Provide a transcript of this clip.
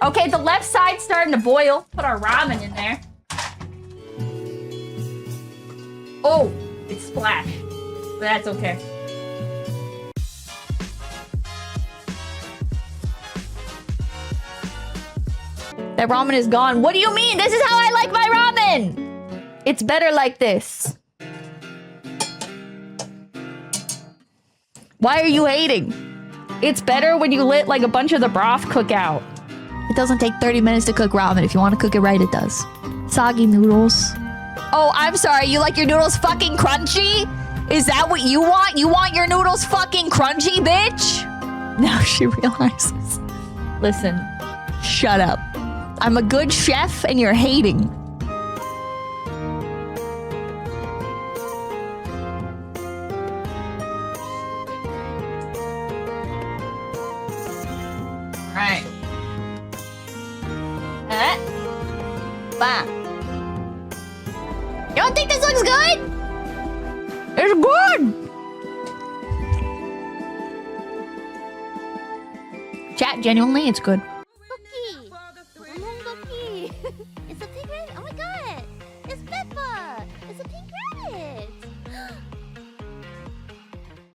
Okay, the left side's starting to boil. Put our ramen in there. Oh, it splashed. But that's okay. That ramen is gone. What do you mean? This is how I like my ramen! It's better like this. Why are you hating? It's better when you let like a bunch of the broth cook out. It doesn't take 30 minutes to cook ramen. If you want to cook it right, it does. Soggy noodles. Oh, I'm sorry. You like your noodles fucking crunchy? Is that what you want? You want your noodles fucking crunchy, bitch? Now she realizes. Listen, shut up. I'm a good chef and you're hating. Right. Bam. You don't think this looks good? It's good! Chat, genuinely, it's good.